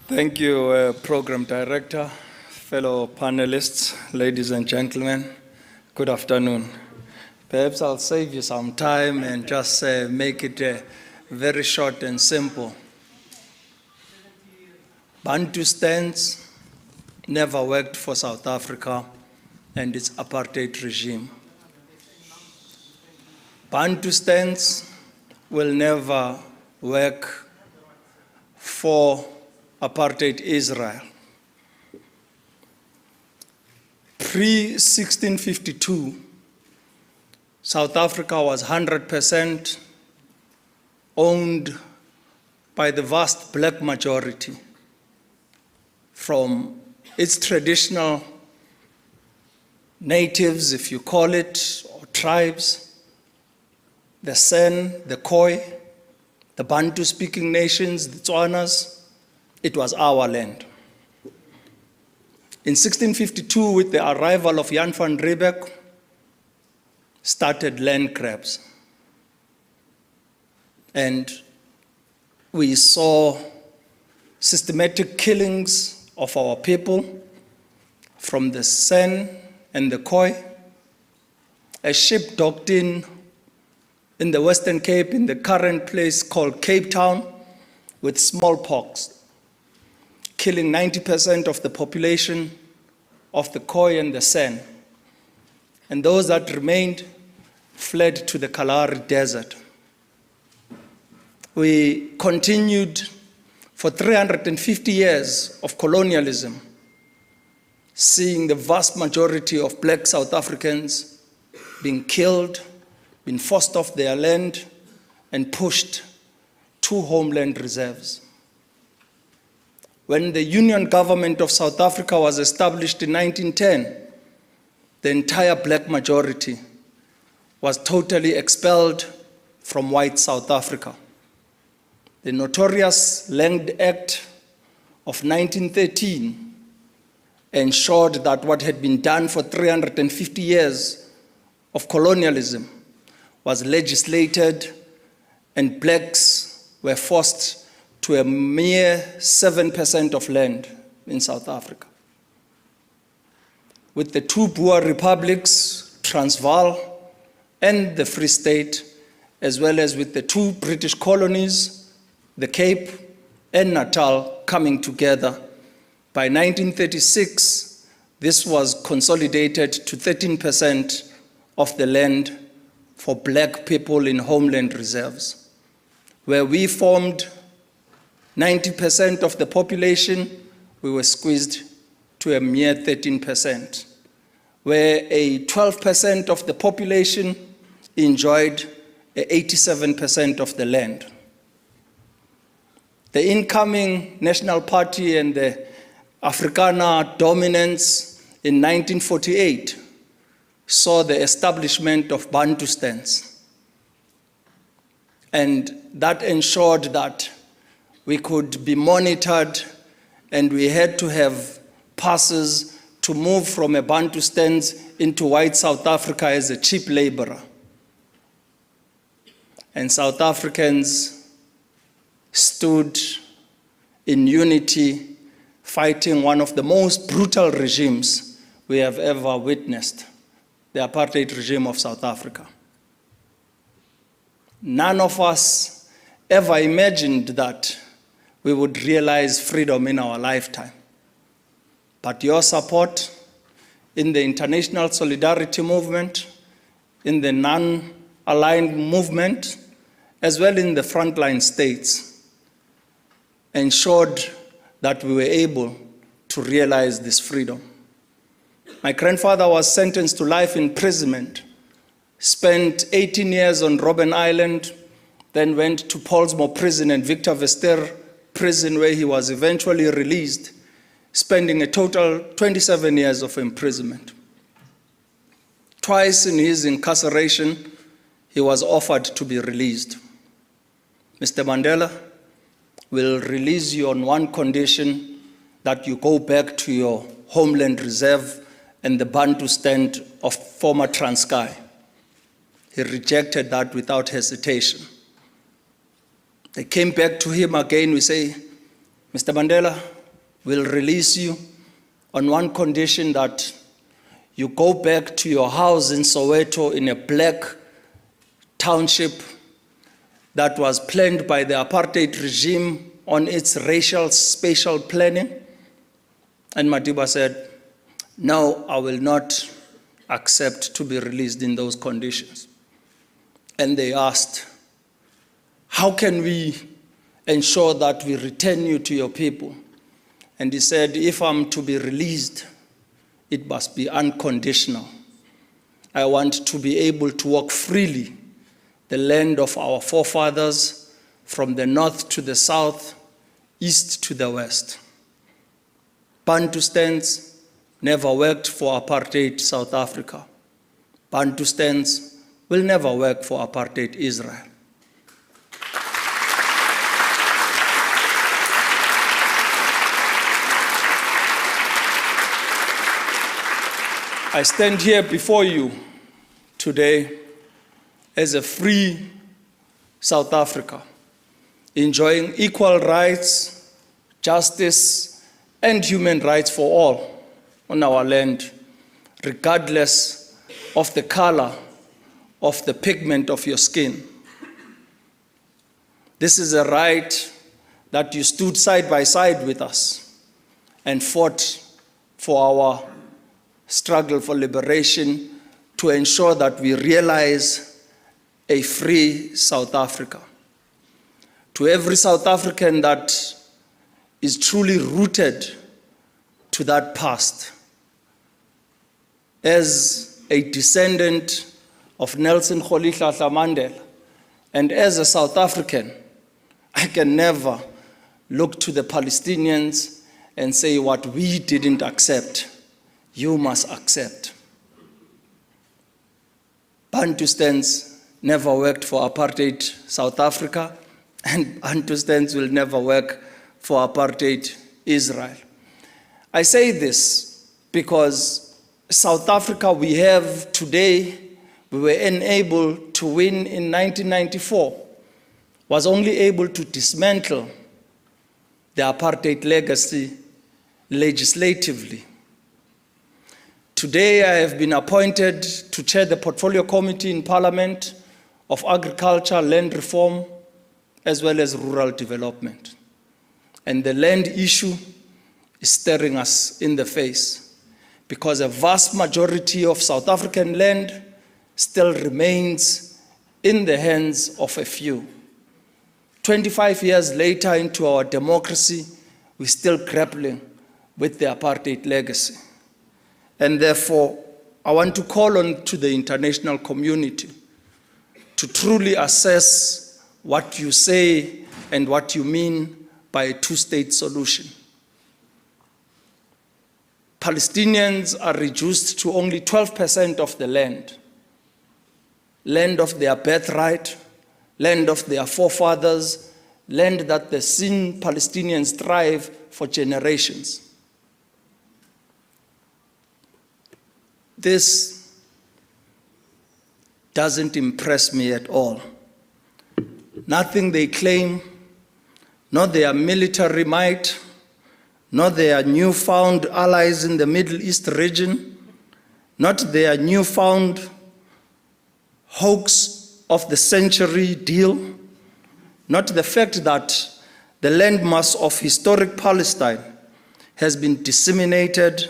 Thank you, Program Director, fellow panelists, ladies and gentlemen. Good afternoon. Perhaps I'll save you some time and just make it very short and simple. Bantustans never worked for South Africa and its apartheid regime. Bantustans will never work for apartheid Israel. Pre-1652, South Africa was 100% owned by the vast black majority, from its traditional natives, if you call it, or tribes, the San, the Khoi, the Bantu-speaking nations, the Tswanas. It was our land. In 1652, with the arrival of Jan van Riebeeck, started land grabs. And we saw systematic killings of our people from the San and the Khoi. A ship docked in the Western Cape, in the current place called Cape Town, with smallpox, killing 90% of the population of the Khoi and the San. And those that remained fled to the Kalahari Desert. We continued for 350 years of colonialism, seeing the vast majority of black South Africans being killed, being forced off their land, and pushed to homeland reserves. When the Union Government of South Africa was established in 1910, the entire black majority was totally expelled from white South Africa. The notorious Land Act of 1913 ensured that what had been done for 350 years of colonialism was legislated, and blacks were forced to a mere 7% of land in South Africa. With the two Boer republics, Transvaal and the Free State, as well as with the two British colonies, the Cape and Natal, coming together, by 1936, this was consolidated to 13% of the land for black people in homeland reserves, where we formed 90% of the population. We were squeezed to a mere 13%, where a 12% of the population enjoyed 87% of the land. The incoming National Party and the Afrikaner dominance in 1948 saw the establishment of Bantustans, and that ensured that we could be monitored, and we had to have passes to move from a Bantustan into white South Africa as a cheap laborer. And South Africans stood in unity, fighting one of the most brutal regimes we have ever witnessed, the apartheid regime of South Africa. None of us ever imagined that we would realize freedom in our lifetime. But your support in the international solidarity movement, in the non-aligned movement, as well in the frontline states, ensured that we were able to realize this freedom. My grandfather was sentenced to life imprisonment, spent 18 years on Robben Island, then went to Pollsmoor prison and Victor Verster prison, where he was eventually released, spending a total 27 years of imprisonment. Twice in his incarceration, he was offered to be released. Mr. Mandela will release you on one condition, that you go back to your homeland reserve and the Bantustan of former Transkei. He rejected that without hesitation. They came back to him again. We say, Mr. Mandela, will release you on one condition, that you go back to your house in Soweto in a black township that was planned by the apartheid regime on its racial spatial planning. And Madiba said, no, I will not accept to be released in those conditions. And they asked, how can we ensure that we return you to your people? And he said, if I'm to be released, it must be unconditional. I want to be able to walk freely the land of our forefathers, from the north to the south, east to the west. Bantustans never worked for apartheid South Africa. Bantustans will never work for apartheid Israel. I stand here before you today as a free South Africa, enjoying equal rights, justice, and human rights for all on our land, regardless of the color of the pigment of your skin. This is a right that you stood side by side with us and fought for our struggle for liberation, to ensure that we realize a free South Africa. To every South African that is truly rooted to that past, as a descendant of Nelson Zwelivelile Mandela, and as a South African, I can never look to the Palestinians and say, what we didn't accept, you must accept. Bantustans never worked for apartheid South Africa, and Bantustans will never work for apartheid Israel. I say this because South Africa we have today, we were unable to win in 1994, was only able to dismantle the apartheid legacy legislatively. Today, I have been appointed to chair the Portfolio Committee in Parliament of Agriculture, Land Reform, as well as Rural Development. And the land issue is staring us in the face, because a vast majority of South African land still remains in the hands of a few. 25 years later into our democracy, we're still grappling with the apartheid legacy. And therefore, I want to call on to the international community to truly assess what you say and what you mean by a two-state solution. Palestinians are reduced to only 12% of the land of their birthright, land of their forefathers, land that has seen Palestinians thrive for generations. This doesn't impress me at all. Nothing they claim, not their military might, not their newfound allies in the Middle East region, not their newfound hoax of the century deal, not the fact that the landmass of historic Palestine has been disseminated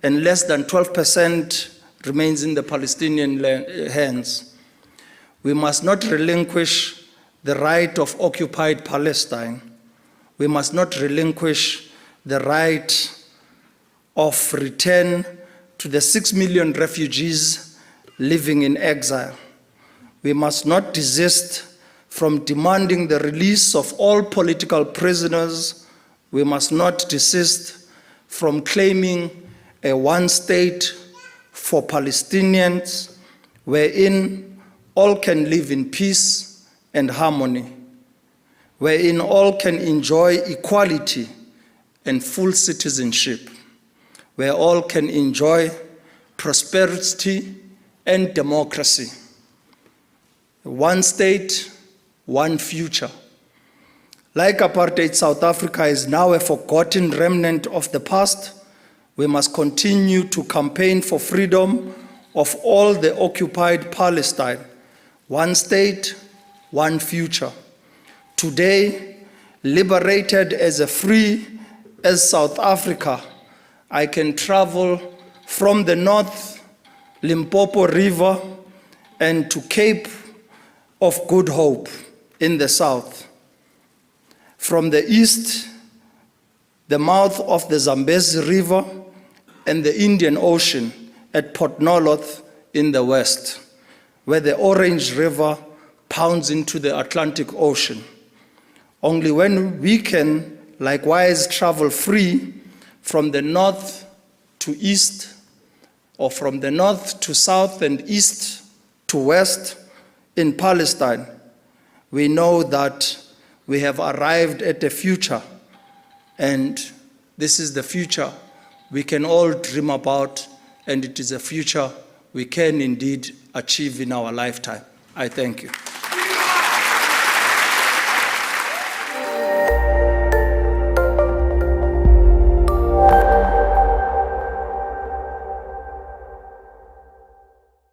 and less than 12% remains in the Palestinian hands. We must not relinquish the right of occupied Palestine. We must not relinquish the right of return to the 6 million refugees living in exile. We must not desist from demanding the release of all political prisoners. We must not desist from claiming a one state for Palestinians, wherein all can live in peace and harmony, wherein all can enjoy equality and full citizenship, where all can enjoy prosperity and democracy. One state, one future. Like apartheid, South Africa is now a forgotten remnant of the past. We must continue to campaign for freedom of all the occupied Palestine. One state, one future. Today, liberated as free as South Africa, I can travel from the North Limpopo River and to Cape of Good Hope in the south. From the east, the mouth of the Zambezi River and the Indian Ocean at Port Noloth in the west, where the Orange River pounds into the Atlantic Ocean. Only when we can likewise travel free from the north to east, or from the north to south and east to west in Palestine, we know that we have arrived at a future, and this is the future we can all dream about, and it is a future we can indeed achieve in our lifetime. I thank you.